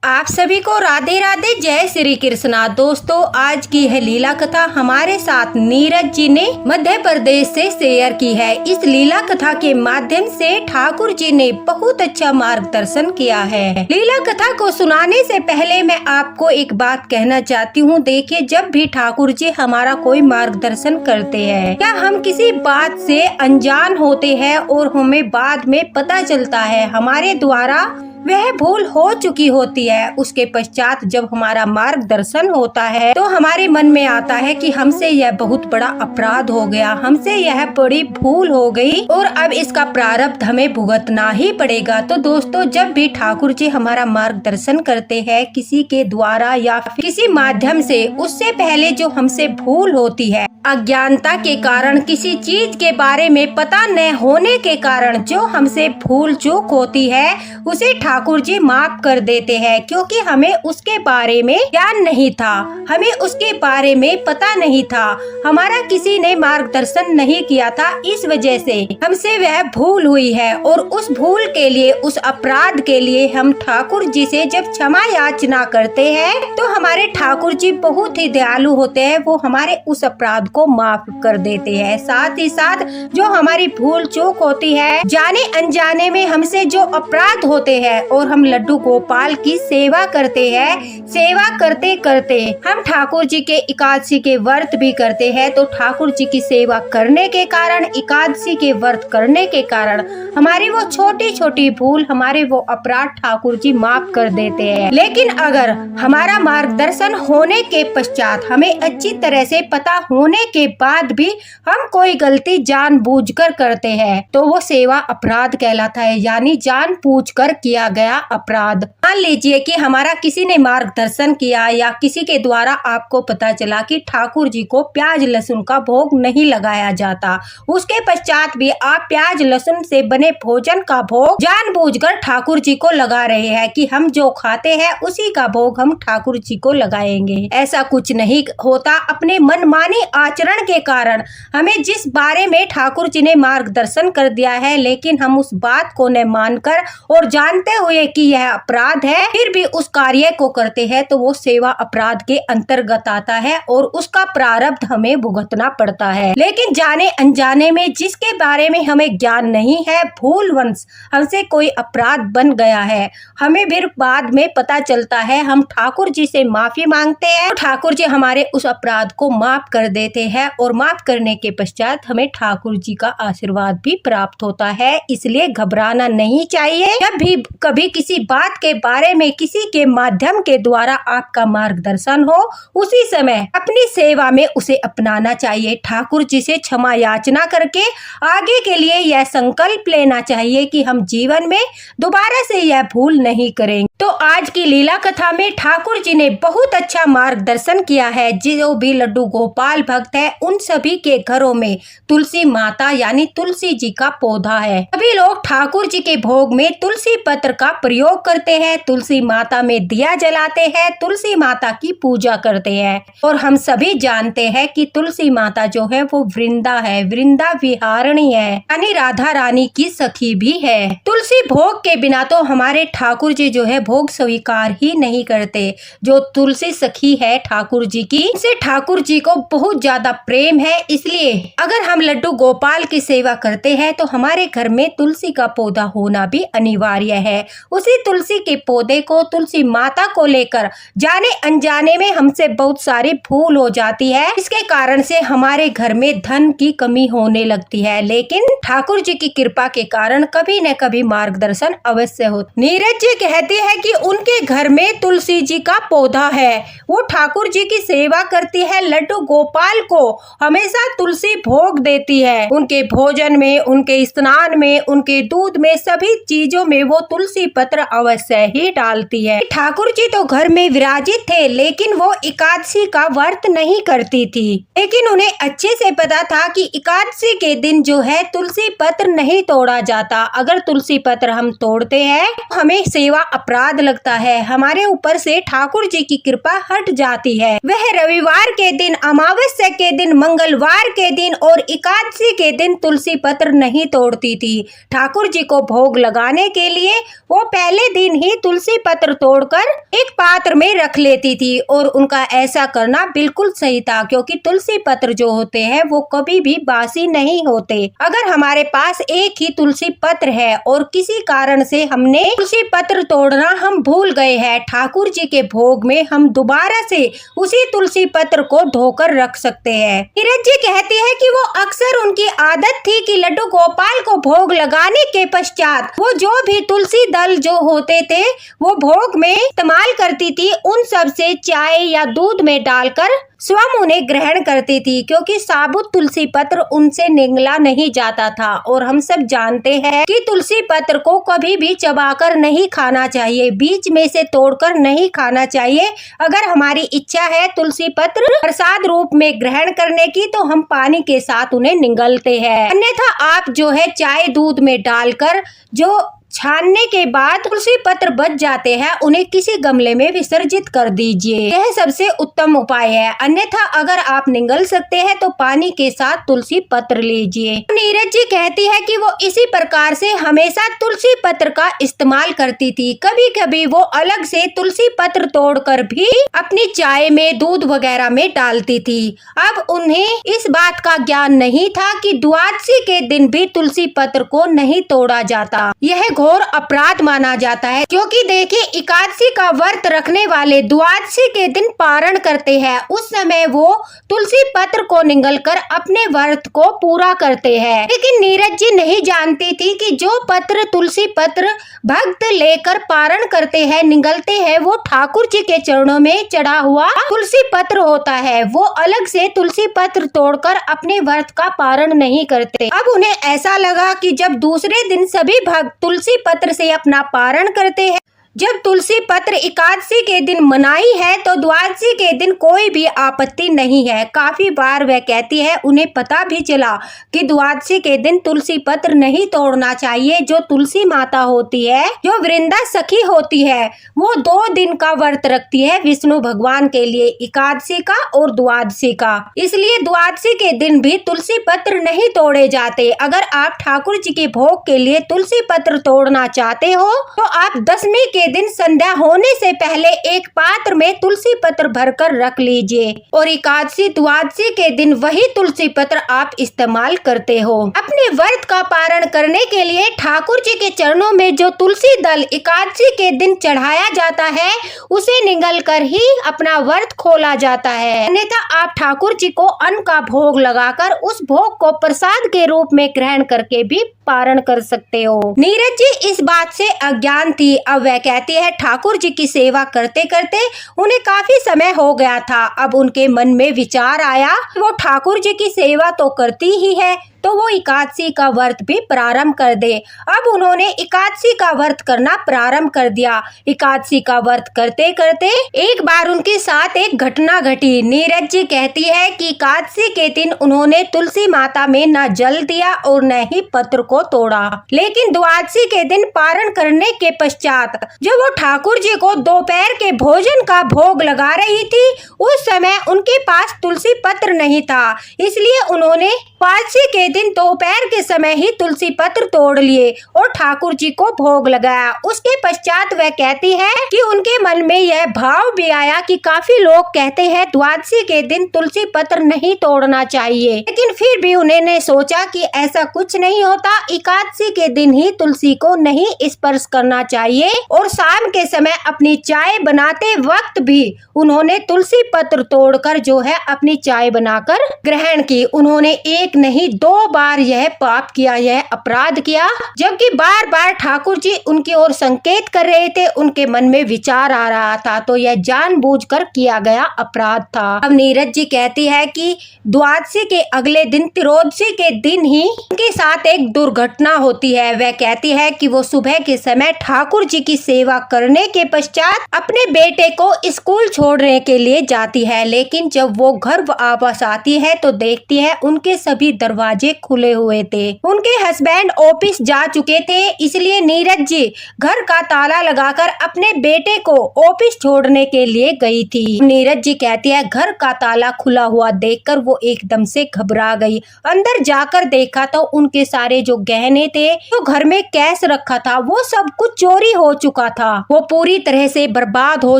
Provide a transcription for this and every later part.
आप सभी को राधे राधे, जय श्री कृष्णा। दोस्तों, आज की है लीला कथा हमारे साथ नीरज जी ने मध्य प्रदेश से शेयर की है। इस लीला कथा के माध्यम से ठाकुर जी ने बहुत अच्छा मार्गदर्शन किया है। लीला कथा को सुनाने से पहले मैं आपको एक बात कहना चाहती हूँ। देखिए, जब भी ठाकुर जी हमारा कोई मार्गदर्शन करते हैं या हम किसी बात से अनजान होते हैं और हमें बाद में पता चलता है हमारे द्वारा वह भूल हो चुकी होती है, उसके पश्चात जब हमारा मार्गदर्शन होता है तो हमारे मन में आता है कि हमसे यह बहुत बड़ा अपराध हो गया, हमसे यह बड़ी भूल हो गई और अब इसका प्रारब्ध हमें भुगतना ही पड़ेगा। तो दोस्तों, जब भी ठाकुर जी हमारा मार्गदर्शन करते हैं किसी के द्वारा या किसी माध्यम से, उससे पहले जो हमसे भूल होती है, अज्ञानता के कारण, किसी चीज के बारे में पता न होने के कारण जो हमसे भूल चूक होती है, उसे ठाकुर जी माफ कर देते हैं, क्योंकि हमें उसके बारे में ज्ञान नहीं था, हमें उसके बारे में पता नहीं था, हमारा किसी ने मार्गदर्शन नहीं किया था। इस वजह से हमसे वह भूल हुई है और उस भूल के लिए, उस अपराध के लिए हम ठाकुर जी से जब क्षमा याचना करते हैं तो हमारे ठाकुर जी बहुत ही दयालु होते हैं, वो हमारे उस अपराध को माफ कर देते हैं। साथ ही साथ जो हमारी भूल चूक होती है, जाने अनजाने में हमसे जो अपराध होते हैं और हम लड्डू गोपाल की सेवा करते हैं, सेवा करते करते हम ठाकुर जी के एकादशी के व्रत भी करते हैं, तो ठाकुर जी की सेवा करने के कारण, एकादशी के व्रत करने के कारण हमारी वो छोटी छोटी भूल, हमारे वो अपराध ठाकुर जी माफ कर देते हैं। लेकिन अगर हमारा मार्गदर्शन होने के पश्चात, हमें अच्छी तरह से पता होने के बाद भी हम कोई गलती जानबूझकर करते हैं तो वो सेवा अपराध कहलाता है, यानी जानबूझकर किया गया अपराध। मान लीजिए कि हमारा किसी ने मार्गदर्शन किया या किसी के द्वारा आपको पता चला कि ठाकुर जी को प्याज लहसुन का भोग नहीं लगाया जाता, उसके पश्चात भी आप प्याज लहसुन से बने भोजन का भोग जानबूझकर ठाकुर जी को लगा रहे हैं कि हम जो खाते हैं उसी का भोग हम ठाकुर जी को लगाएंगे। ऐसा कुछ नहीं होता। अपने मनमानी आचरण के कारण हमें जिस बारे में ठाकुर जी ने मार्गदर्शन कर दिया है, लेकिन हम उस बात को न मानकर और जानते हुए कि यह अपराध है फिर भी उस कार्य को करते हैं, तो वो सेवा अपराध के अंतर्गत आता है और उसका प्रारब्ध हमें भुगतना पड़ता है। लेकिन जाने अनजाने में, जिसके बारे में हमें ज्ञान नहीं है, भूलवश हमसे कोई अपराध बन गया है, हमें फिर बाद में पता चलता है, हम ठाकुर जी से माफी मांगते हैं, तो ठाकुर जी हमारे उस अपराध को माफ कर देते हैं और माफ करने के पश्चात हमें ठाकुर जी का आशीर्वाद भी प्राप्त होता है। इसलिए घबराना नहीं चाहिए। जब भी कभी किसी बात के बारे में किसी के माध्यम के द्वारा आपका मार्गदर्शन हो, उसी समय अपनी सेवा में उसे अपनाना चाहिए। ठाकुर जी से क्षमा याचना करके आगे के लिए यह संकल्प लेना चाहिए कि हम जीवन में दोबारा से यह भूल नहीं करेंगे। तो आज की लीला कथा में ठाकुर जी ने बहुत अच्छा मार्गदर्शन किया है। जो भी लड्डू गोपाल भक्त है, उन सभी के घरों में तुलसी माता यानी तुलसी जी का पौधा है। सभी लोग ठाकुर जी के भोग में तुलसी पत्र का प्रयोग करते हैं, तुलसी माता में दिया जलाते हैं, तुलसी माता की पूजा करते हैं। और हम सभी जानते हैं कि तुलसी माता जो है वो वृंदा है, वृंदा विहारिणी है, यानी राधा रानी की सखी भी है। तुलसी भोग के बिना तो हमारे ठाकुर जी जो है भोग स्वीकार ही नहीं करते। जो तुलसी सखी है ठाकुर जी की, से ठाकुर जी को बहुत ज्यादा प्रेम है। इसलिए अगर हम लड्डू गोपाल की सेवा करते हैं तो हमारे घर में तुलसी का पौधा होना भी अनिवार्य है। उसी तुलसी के पौधे को, तुलसी माता को लेकर जाने अनजाने में हमसे बहुत सारी भूल हो जाती है। इसके कारण से हमारे घर में धन की कमी होने लगती है, लेकिन ठाकुर जी की कृपा के कारण कभी न कभी मार्गदर्शन अवश्य होता। नीरज जी कहती है कि उनके घर में तुलसी जी का पौधा है, वो ठाकुर जी की सेवा करती है, लड्डू गोपाल को हमेशा तुलसी भोग देती है। उनके भोजन में, उनके स्नान में, उनके दूध में, सभी चीजों में वो तुलसी पत्र अवश्य ही डालती है। ठाकुर जी तो घर में विराजित थे, लेकिन वो एकादशी का व्रत नहीं करती थी। लेकिन उन्हें अच्छे से पता था कि एकादशी के दिन जो है तुलसी पत्र नहीं तोड़ा जाता। अगर तुलसी पत्र हम तोड़ते हैं तो हमें सेवा अपराध लगता है, हमारे ऊपर से ठाकुर जी की कृपा हट जाती है। वह रविवार के दिन, अमावस्या के दिन, मंगलवार के दिन और एकादशी के दिन तुलसी पत्र नहीं तोड़ती थी। ठाकुर जी को भोग लगाने के लिए वो पहले दिन ही तुलसी पत्र तोड़कर एक पात्र में रख लेती थी और उनका ऐसा करना बिल्कुल सही था, क्योंकि तुलसी पत्र जो होते हैं वो कभी भी बासी नहीं होते। अगर हमारे पास एक ही तुलसी पत्र है और किसी कारण से हमने तुलसी पत्र तोड़ना हम भूल गए हैं, ठाकुर जी के भोग में हम दोबारा से उसी तुलसी पत्र को धोकर रख सकते हैं। नीरज जी कहती है कि वो अक्सर उनकी आदत थी कि लड्डू गोपाल को भोग लगाने के पश्चात वो जो भी तुलसी दल जो होते थे वो भोग में इस्तेमाल करती थी, उन सब से चाय या दूध में डालकर स्वयं उन्हें ग्रहण करती थी, क्योंकि साबुत तुलसी पत्र उनसे निगला नहीं जाता था। और हम सब जानते हैं कि तुलसी पत्र को कभी भी चबाकर नहीं खाना चाहिए, बीच में से तोड़कर नहीं खाना चाहिए। अगर हमारी इच्छा है तुलसी पत्र प्रसाद रूप में ग्रहण करने की तो हम पानी के साथ उन्हें निगलते हैं, अन्यथा आप जो है चाय दूध में डालकर जो छानने के बाद तुलसी पत्र बच जाते हैं उन्हें किसी गमले में विसर्जित कर दीजिए, यह सबसे उत्तम उपाय है। अन्यथा अगर आप निगल सकते हैं तो पानी के साथ तुलसी पत्र लीजिए। नीरज जी कहती है कि वो इसी प्रकार से हमेशा तुलसी पत्र का इस्तेमाल करती थी। कभी कभी वो अलग से तुलसी पत्र तोड़कर भी अपनी चाय में दूध वगैरह में डालती थी। अब उन्हें इस बात का ज्ञान नहीं था कि द्वादशी के दिन भी तुलसी पत्र को नहीं तोड़ा जाता, यह घोर अपराध माना जाता है। क्योंकि देखिए, एकादशी का व्रत रखने वाले द्वादशी के दिन पारण करते हैं, उस समय वो तुलसी पत्र को निगलकर अपने व्रत को पूरा करते हैं। लेकिन नीरज जी नहीं जानती थी कि जो पत्र तुलसी पत्र भक्त लेकर पारण करते हैं, निगलते हैं, वो ठाकुर जी के चरणों में चढ़ा हुआ तुलसी पत्र होता है। वो अलग से तुलसी पत्र तोड़कर अपने व्रत का पारण नहीं करते। अब उन्हें ऐसा लगा कि जब दूसरे दिन सभी भक्त तुलसी पत्र से अपना पारण करते हैं, जब तुलसी पत्र एकादशी के दिन मनाई है तो द्वादशी के दिन कोई भी आपत्ति नहीं है। काफी बार वह कहती है उन्हें पता भी चला कि द्वादशी के दिन तुलसी पत्र नहीं तोड़ना चाहिए। जो तुलसी माता होती है, जो वृंदा सखी होती है, वो 2 दिन का व्रत रखती है विष्णु भगवान के लिए, एकादशी का और द्वादशी का। इसलिए द्वादशी के दिन भी तुलसी पत्र नहीं तोड़े जाते। अगर आप ठाकुर जी के भोग के लिए तुलसी पत्र तोड़ना चाहते हो तो आप दशमी के दिन संध्या होने से पहले एक पात्र में तुलसी पत्र भरकर रख लीजिए और एकादशी द्वादशी के दिन वही तुलसी पत्र आप इस्तेमाल करते हो। अपने व्रत का पारण करने के लिए ठाकुर जी के चरणों में जो तुलसी दल एकादशी के दिन चढ़ाया जाता है उसे निगल कर ही अपना व्रत खोला जाता है, अन्यथा आप ठाकुर जी को अन्न का भोग लगाकर उस भोग को प्रसाद के रूप में ग्रहण करके भी पारण कर सकते हो। नीरज जी इस बात से अज्ञान थी। अब वह कहती है ठाकुर जी की सेवा करते करते उन्हें काफी समय हो गया था। अब उनके मन में विचार आया वो ठाकुर जी की सेवा तो करती ही है तो वो एकादशी का व्रत भी प्रारंभ कर दे। अब उन्होंने एकादशी का व्रत करना प्रारंभ कर दिया। एकादशी का व्रत करते करते एक बार उनके साथ एक घटना घटी। नीरज जी कहती है कि एकादशी के दिन उन्होंने तुलसी माता में न जल दिया और न ही पत्र को तोड़ा, लेकिन द्वादशी के दिन पारण करने के पश्चात जब वो ठाकुर जी को दोपहर के भोजन का भोग लगा रही थी उस समय उनके पास तुलसी पत्र नहीं था, इसलिए उन्होंने एकादशी के दिन दोपहर के समय ही तुलसी पत्र तोड़ लिए और ठाकुर जी को भोग लगाया। उसके पश्चात वह कहती है कि उनके मन में यह भाव भी आया कि काफी लोग कहते हैं द्वादशी के दिन तुलसी पत्र नहीं तोड़ना चाहिए, लेकिन फिर भी उन्होंने सोचा कि ऐसा कुछ नहीं होता, एकादशी के दिन ही तुलसी को नहीं स्पर्श करना चाहिए। और शाम के समय अपनी चाय बनाते वक्त भी उन्होंने तुलसी पत्र तोड़कर जो है अपनी चाय बनाकर ग्रहण की। उन्होंने एक नहीं 2 बार यह पाप किया, यह अपराध किया, जबकि बार बार ठाकुर जी उनकी ओर संकेत कर रहे थे। उनके मन में विचार आ रहा था, तो यह जानबूझकर किया गया अपराध था। अब नीरज जी कहती है कि द्वादशी के अगले दिन त्रोदशी के दिन ही उनके साथ एक दुर्घटना होती है। वह कहती है कि वो सुबह के समय ठाकुर जी की सेवा करने के पश्चात अपने बेटे को स्कूल छोड़ने के लिए जाती है, लेकिन जब वो घर वापस आती है तो देखती है उनके सभी दरवाजे दरवाजे खुले हुए थे। उनके हस्बैंड ऑफिस जा चुके थे, इसलिए नीरज जी घर का ताला लगाकर अपने बेटे को ऑफिस छोड़ने के लिए गई थी। नीरज जी कहती है घर का ताला खुला हुआ देखकर वो एकदम से घबरा गई। अंदर जाकर देखा तो उनके सारे जो गहने थे, जो घर में कैश रखा था, वो सब कुछ चोरी हो चुका था। वो पूरी तरह से बर्बाद हो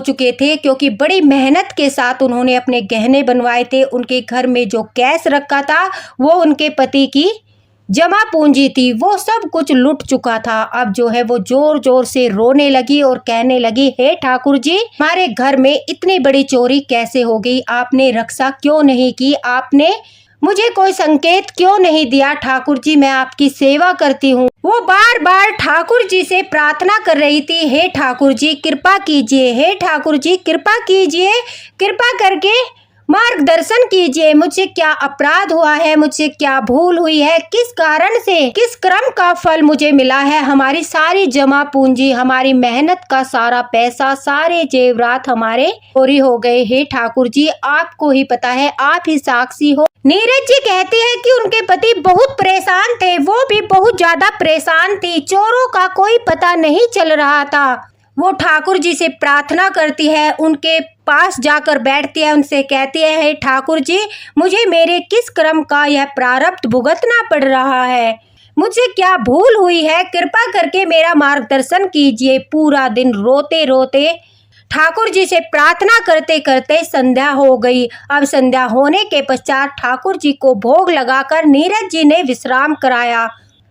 चुके थे क्योंकि बड़ी मेहनत के साथ उन्होंने अपने गहने बनवाए थे। उनके घर में जो कैश रखा था वो उनके पति की जमा पूंजी थी, वो सब कुछ लुट चुका था। अब जो है वो जोर जोर से रोने लगी और कहने लगी, हे ठाकुर जी, हमारे घर में इतनी बड़ी चोरी कैसे हो गई? आपने रक्षा क्यों नहीं की? आपने मुझे कोई संकेत क्यों नहीं दिया? ठाकुर जी, मैं आपकी सेवा करती हूँ। वो बार बार ठाकुर जी से प्रार्थना कर रही थी, हे ठाकुर जी कृपा कीजिए, हे ठाकुर जी कृपा कीजिए, कृपा करके मार्गदर्शन कीजिए। मुझे क्या अपराध हुआ है? मुझे क्या भूल हुई है? किस कारण से, किस कर्म का फल मुझे मिला है? हमारी सारी जमा पूंजी, हमारी मेहनत का सारा पैसा, सारे जेवरात हमारे चोरी हो गए। हे ठाकुर जी, आपको ही पता है, आप ही साक्षी हो। नीरज जी कहती है कि उनके पति बहुत परेशान थे, वो भी बहुत ज्यादा परेशान थी। चोरों का कोई पता नहीं चल रहा था। वो ठाकुर जी से प्रार्थना करती है, उनके पास जाकर बैठती है, उनसे कहती है, हे ठाकुर जी, मुझे मेरे किस कर्म का यह प्रारब्ध भुगतना पड़ रहा है? मुझे क्या भूल हुई है? कृपा करके मेरा मार्गदर्शन कीजिए। पूरा दिन रोते रोते ठाकुर जी से प्रार्थना करते करते संध्या हो गई। अब संध्या होने के पश्चात ठाकुर जी को भोग लगाकर नीरज जी ने विश्राम कराया।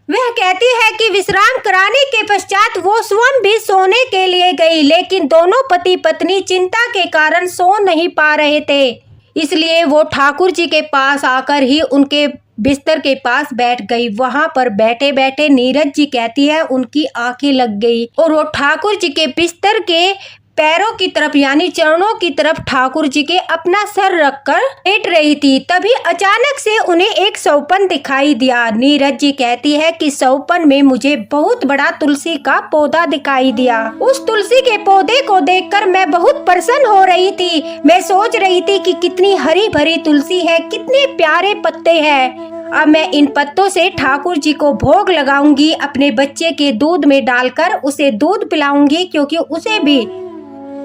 वह कहती है कि विश्राम कराने के पश्चात वो स्वयं भी सोने के लिए गई, लेकिन दोनों पति पत्नी चिंता के कारण सो नहीं पा रहे थे। इसलिए वो ठाकुर जी के पास आकर ही उनके बिस्तर के पास बैठ गई। वहां पर बैठे बैठे नीरज जी कहती है उनकी आंखें लग गई और वो ठाकुर जी के बिस्तर के पैरों की तरफ यानी चरणों की तरफ ठाकुर जी के अपना सर रखकर लेट रही थी। तभी अचानक से उन्हें एक सौपन दिखाई दिया। नीरज जी कहती है कि सौपन में मुझे बहुत बड़ा तुलसी का पौधा दिखाई दिया। उस तुलसी के पौधे को देखकर मैं बहुत प्रसन्न हो रही थी। मैं सोच रही थी कि कितनी हरी भरी तुलसी है, कितने प्यारे पत्ते हैं। अब मैं इन पत्तों से ठाकुर जी को भोग लगाऊंगी, अपने बच्चे के दूध में डालकर उसे दूध पिलाऊंगी, क्योंकि उसे भी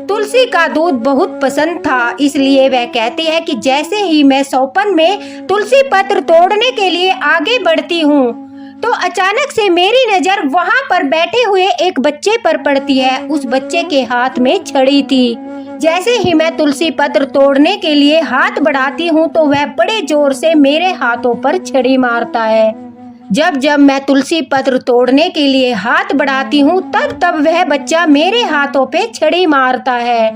तुलसी का दूध बहुत पसंद था। इसलिए वह कहती है कि जैसे ही मैं सौपन में तुलसी पत्र तोड़ने के लिए आगे बढ़ती हूँ तो अचानक से मेरी नजर वहाँ पर बैठे हुए एक बच्चे पर पड़ती है। उस बच्चे के हाथ में छड़ी थी। जैसे ही मैं तुलसी पत्र तोड़ने के लिए हाथ बढ़ाती हूँ तो वह बड़े जोर से मेरे हाथों पर छड़ी मारता है। जब जब मैं तुलसी पत्र तोड़ने के लिए हाथ बढ़ाती हूँ तब तब वह बच्चा मेरे हाथों पे छड़ी मारता है।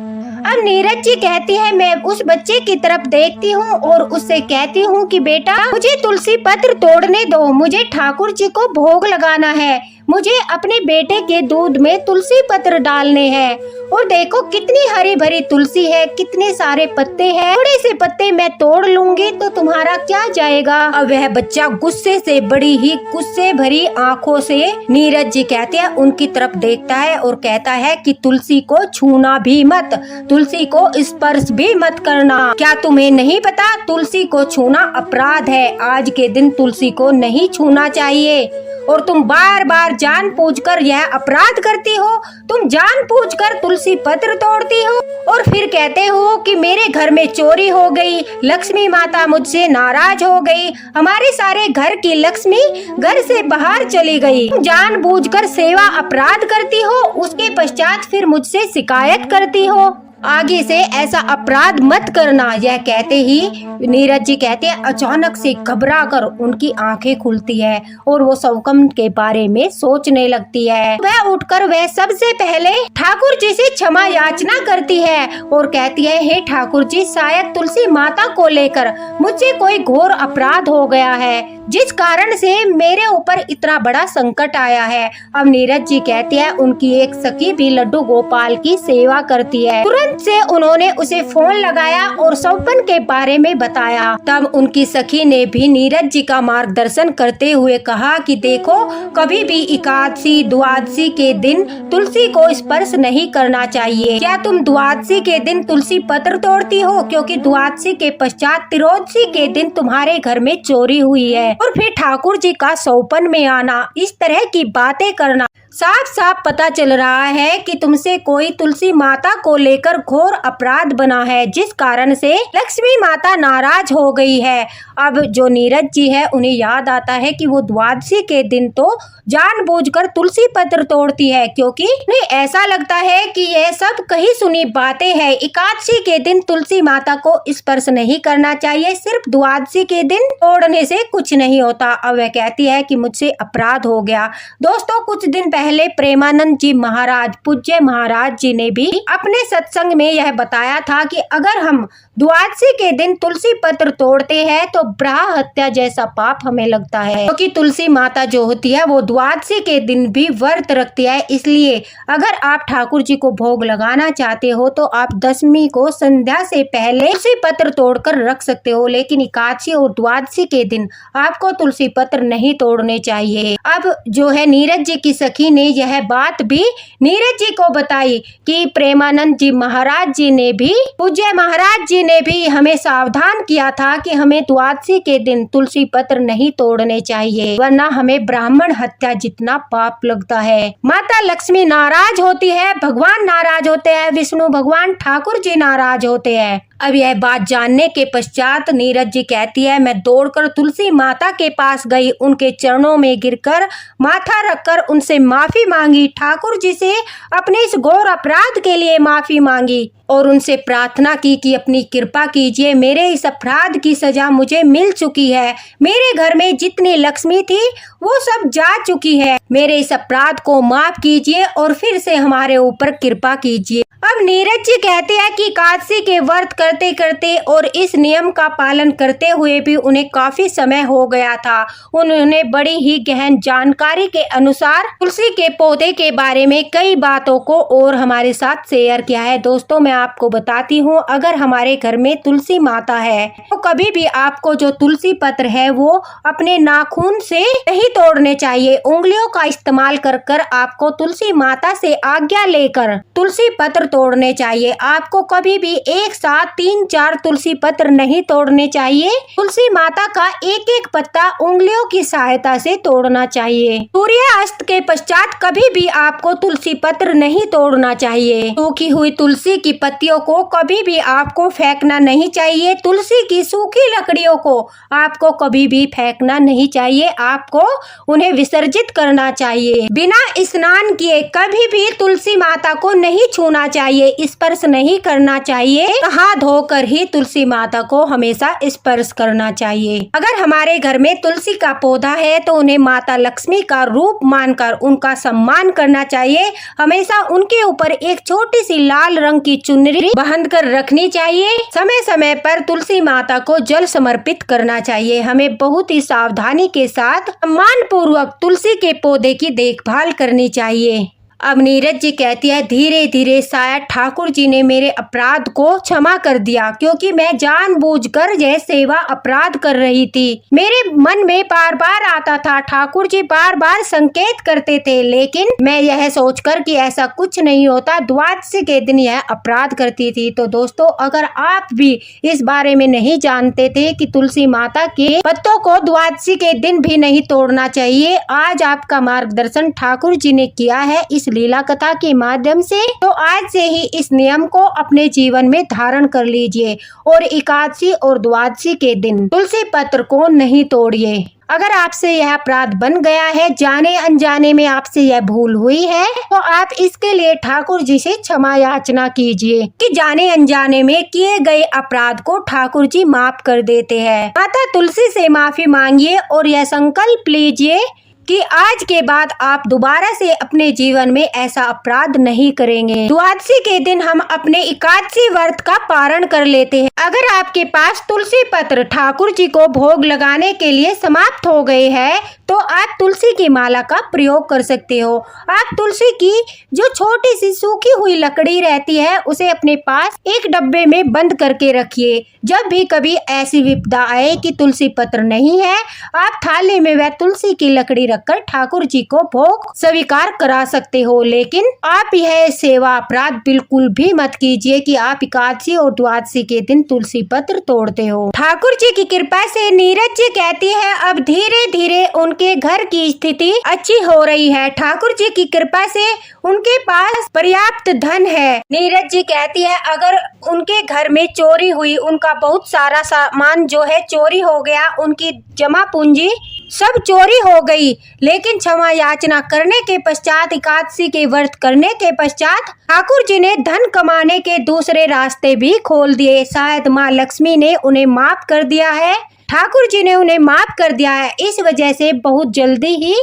अब नीरज जी कहती है, मैं उस बच्चे की तरफ देखती हूँ और उससे कहती हूँ कि बेटा, मुझे तुलसी पत्र तोड़ने दो, मुझे ठाकुर जी को भोग लगाना है, मुझे अपने बेटे के दूध में तुलसी पत्र डालने हैं। और देखो कितनी हरी भरी तुलसी है, कितने सारे पत्ते हैं, थोड़े से पत्ते मैं तोड़ लूंगी तो तुम्हारा क्या जाएगा। अब वह बच्चा गुस्से से, बड़ी ही गुस्से भरी आंखों से नीरज जी कहते हैं उनकी तरफ देखता है और कहता है कि तुलसी को छूना भी मत, तुलसी को स्पर्श भी मत करना। क्या तुम्हें नहीं पता, तुलसी को छूना अपराध है। आज के दिन तुलसी को नहीं छूना चाहिए और तुम बार बार जानबूझकर यह अपराध करती हो। तुम जानबूझकर तुलसी पत्र तोड़ती हो और फिर कहते हो कि मेरे घर में चोरी हो गई, लक्ष्मी माता मुझसे नाराज हो गई, हमारे सारे घर की लक्ष्मी घर से बाहर चली गई। तुम जानबूझकर सेवा अपराध करती हो, उसके पश्चात फिर मुझसे शिकायत करती हो। आगे से ऐसा अपराध मत करना। यह कहते ही नीरज जी कहते हैं अचानक से घबरा कर उनकी आंखें खुलती है और वो सौकम के बारे में सोचने लगती है। वह उठकर वह सबसे पहले ठाकुर जी से क्षमा याचना करती है और कहती है, हे ठाकुर जी, शायद तुलसी माता को लेकर मुझसे कोई घोर अपराध हो गया है, जिस कारण से मेरे ऊपर इतना बड़ा संकट आया है। अब नीरज जी कहते हैं उनकी एक सखी भी लड्डू गोपाल की सेवा करती है। तुरंत से उन्होंने उसे फोन लगाया और सौपन के बारे में बताया। तब उनकी सखी ने भी नीरज जी का मार्गदर्शन करते हुए कहा कि देखो, कभी भी एकादशी द्वादशी के दिन तुलसी को स्पर्श नहीं करना चाहिए। क्या तुम द्वादशी के दिन तुलसी पत्र तोड़ती हो? क्योंकि द्वादशी के पश्चात त्रयोदशी के दिन तुम्हारे घर में चोरी हुई है। और फिर ठाकुर जी का सौपन में आना, इस तरह की बातें करना, साफ साफ पता चल रहा है कि तुमसे कोई तुलसी माता को लेकर घोर अपराध बना है, जिस कारण से लक्ष्मी माता नाराज हो गई है। अब जो नीरज जी है उन्हें याद आता है कि वो द्वादशी के दिन तो जानबूझकर तुलसी पत्र तोड़ती है, क्योंकि उन्हें ऐसा लगता है कि यह सब कही सुनी बातें हैं। एकादशी के दिन तुलसी माता को स्पर्श नहीं करना चाहिए, सिर्फ द्वादशी के दिन तोड़ने से कुछ नहीं होता। अब वह कहती है कि मुझसे अपराध हो गया। दोस्तों, कुछ दिन पहले प्रेमानंद जी महाराज, पूज्य महाराज जी ने भी अपने सत्संग में यह बताया था कि अगर हम द्वादशी के दिन तुलसी पत्र तोड़ते हैं तो ब्राह हत्या जैसा पाप हमें लगता है, क्योंकि तुलसी माता जो होती है वो द्वादशी के दिन भी व्रत रखती है। इसलिए अगर आप ठाकुर जी को भोग लगाना चाहते हो तो आप दशमी को संध्या से पहले तुलसी पत्र तोड़कर रख सकते हो, लेकिन एकादशी और द्वादशी के दिन आपको तुलसी पत्र नहीं तोड़ने चाहिए। अब जो है नीरज जी की सखी ने यह बात भी नीरज जी को बताई कि प्रेमानंद जी महाराज जी ने भी, पूज्य महाराज जी ने भी हमें सावधान किया था कि हमें द्वादशी के दिन तुलसी पत्र नहीं तोड़ने चाहिए, वरना हमें ब्राह्मण हत्या जितना पाप लगता है। माता लक्ष्मी नाराज होती है, भगवान नाराज होते हैं, विष्णु भगवान ठाकुर जी नाराज होते हैं। अब यह बात जानने के पश्चात नीरज जी कहती है, मैं दौड़कर तुलसी माता के पास गई, उनके चरणों में गिरकर माथा रखकर उनसे माफी मांगी, ठाकुर जी से अपने इस घोर अपराध के लिए माफी मांगी और उनसे प्रार्थना की कि अपनी कृपा कीजिए, मेरे इस अपराध की सजा मुझे मिल चुकी है, मेरे घर में जितनी लक्ष्मी थी वो सब जा चुकी है, मेरे इस अपराध को माफ कीजिए और फिर से हमारे ऊपर कृपा कीजिए। अब नीरज जी कहते हैं कि एकादशी के व्रत करते करते और इस नियम का पालन करते हुए भी उन्हें काफी समय हो गया था। उन्होंने बड़ी ही गहन जानकारी के अनुसार तुलसी के पौधे के बारे में कई बातों को और हमारे साथ शेयर किया है। दोस्तों, मैं आपको बताती हूँ, अगर हमारे घर में तुलसी माता है तो कभी भी आपको जो तुलसी पत्र है वो अपने नाखून से नहीं तोड़ने चाहिए। उंगलियों का इस्तेमाल कर कर आपको तुलसी माता से आज्ञा लेकर तुलसी पत्र तोड़ने चाहिए। आपको कभी भी एक साथ 3-4 तुलसी पत्र नहीं तोड़ने चाहिए। तुलसी माता का एक एक पत्ता उंगलियों की सहायता से तोड़ना चाहिए। सूर्यास्त के पश्चात कभी भी आपको तुलसी पत्र नहीं तोड़ना चाहिए। सूखी हुई तुलसी की पत्तियों को कभी भी आपको फेंकना नहीं चाहिए। तुलसी की सूखी लकड़ियों को आपको कभी भी फेंकना नहीं चाहिए, आपको उन्हें विसर्जित करना चाहिए। बिना स्नान किए कभी भी तुलसी माता को नहीं छूना चाहिए, स्पर्श नहीं करना चाहिए। हाथ धोकर ही तुलसी माता को हमेशा स्पर्श करना चाहिए। अगर हमारे घर में तुलसी का पौधा है तो उन्हें माता लक्ष्मी का रूप मानकर उनका सम्मान करना चाहिए। हमेशा उनके ऊपर एक छोटी सी लाल रंग की चुनरी बांध कर रखनी चाहिए। समय समय पर तुलसी माता को जल समर्पित करना चाहिए। हमें बहुत ही सावधानी के साथ सम्मान पूर्वक तुलसी के पौधे की देखभाल करनी चाहिए। अब नीरज जी कहती है, धीरे धीरे शायद ठाकुर जी ने मेरे अपराध को क्षमा कर दिया, क्योंकि मैं जानबूझकर यह सेवा अपराध कर रही थी। मेरे मन में बार बार आता था, ठाकुर जी बार बार संकेत करते थे, लेकिन मैं यह सोचकर कि ऐसा कुछ नहीं होता, द्वादशी के दिन यह अपराध करती थी। तो दोस्तों, अगर आप भी इस बारे में नहीं जानते थे कि तुलसी माता के पत्तों को द्वादशी के दिन भी नहीं तोड़ना चाहिए, आज आपका मार्गदर्शन ठाकुर जी ने किया है इस लीला कथा के माध्यम से। तो आज से ही इस नियम को अपने जीवन में धारण कर लीजिए और एकादशी और द्वादशी के दिन तुलसी पत्र को नहीं तोड़िए। अगर आपसे यह अपराध बन गया है, जाने अनजाने में आपसे यह भूल हुई है, तो आप इसके लिए ठाकुर जी से क्षमा याचना कीजिए कि जाने अनजाने में किए गए अपराध को ठाकुर जी माफ कर देते हैं। माता तुलसी से माफी मांगिए और यह संकल्प लीजिए कि आज के बाद आप दोबारा से अपने जीवन में ऐसा अपराध नहीं करेंगे। द्वादशी के दिन हम अपने एकादशी व्रत का पारण कर लेते हैं। अगर आपके पास तुलसी पत्र ठाकुर जी को भोग लगाने के लिए समाप्त हो गए हैं तो आप तुलसी की माला का प्रयोग कर सकते हो। आप तुलसी की जो छोटी सी सूखी हुई लकड़ी रहती है उसे अपने पास एक डब्बे में बंद करके रखिए। जब भी कभी ऐसी विपदा आए कि तुलसी पत्र नहीं है, आप थाली में वह तुलसी की लकड़ी रखकर ठाकुर जी को भोग स्वीकार करा सकते हो, लेकिन आप यह सेवा अपराध बिल्कुल भी मत कीजिए कि आप एकादशी और द्वादशी के दिन तुलसी पत्र तोड़ते हो। ठाकुर जी की कृपा से नीरज जी कहती है अब धीरे धीरे उनके घर की स्थिति अच्छी हो रही है। ठाकुर जी की कृपा से उनके पास पर्याप्त धन है। नीरज जी कहती है अगर उनके घर में चोरी हुई, उनका बहुत सारा सामान जो है चोरी हो गया, उनकी जमा पूंजी सब चोरी हो गई, लेकिन क्षमा याचना करने के पश्चात, एकादशी के व्रत करने के पश्चात ठाकुर जी ने धन कमाने के दूसरे रास्ते भी खोल दिए। शायद माँ लक्ष्मी ने उन्हें माफ कर दिया है, ठाकुर जी ने उन्हें माफ कर दिया है। इस वजह से बहुत जल्दी ही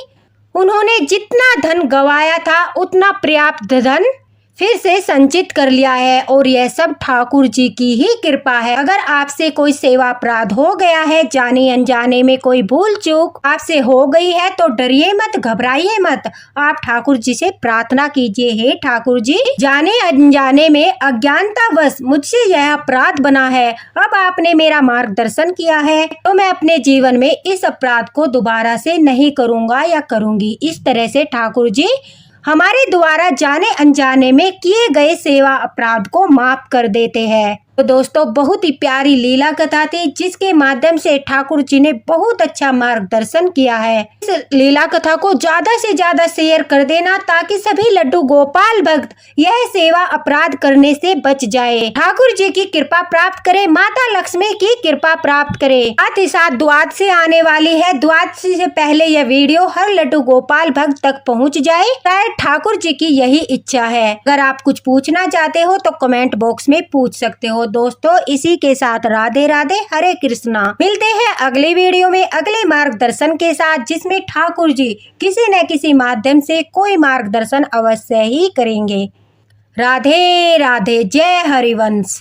उन्होंने जितना धन गंवाया था उतना पर्याप्त धन फिर से संचित कर लिया है, और यह सब ठाकुर जी की ही कृपा है। अगर आपसे कोई सेवा अपराध हो गया है, जाने अनजाने में कोई भूल चूक आपसे हो गई है, तो डरिए मत, घबराइए मत। आप ठाकुर जी से प्रार्थना कीजिए, हे ठाकुर जी, जाने अनजाने में अज्ञानतावश मुझसे यह अपराध बना है, अब आपने मेरा मार्गदर्शन किया है तो मैं अपने जीवन में इस अपराध को दोबारा से नहीं करूँगा या करूँगी। इस तरह से ठाकुर जी हमारे द्वारा जाने अनजाने में किए गए सेवा अपराध को माफ कर देते हैं। तो दोस्तों, बहुत ही प्यारी लीला कथा थी जिसके माध्यम से ठाकुर जी ने बहुत अच्छा मार्गदर्शन किया है। इस लीला कथा को ज्यादा से ज्यादा शेयर कर देना ताकि सभी लड्डू गोपाल भक्त यह सेवा अपराध करने से बच जाए, ठाकुर जी की कृपा प्राप्त करे, माता लक्ष्मी की कृपा प्राप्त करे। साथ ही साथ द्वादशी आने वाली है, द्वादशी से पहले यह वीडियो हर लड्डू गोपाल भक्त तक पहुँच जाए, शायद ठाकुर जी की यही इच्छा है। अगर आप कुछ पूछना चाहते हो तो कमेंट बॉक्स में पूछ सकते हो। दोस्तों, इसी के साथ राधे राधे, हरे कृष्णा। मिलते हैं अगले वीडियो में अगले मार्गदर्शन के साथ, जिसमें ठाकुर जी किसी न किसी माध्यम से कोई मार्गदर्शन अवश्य ही करेंगे। राधे राधे, जय हरिवंश।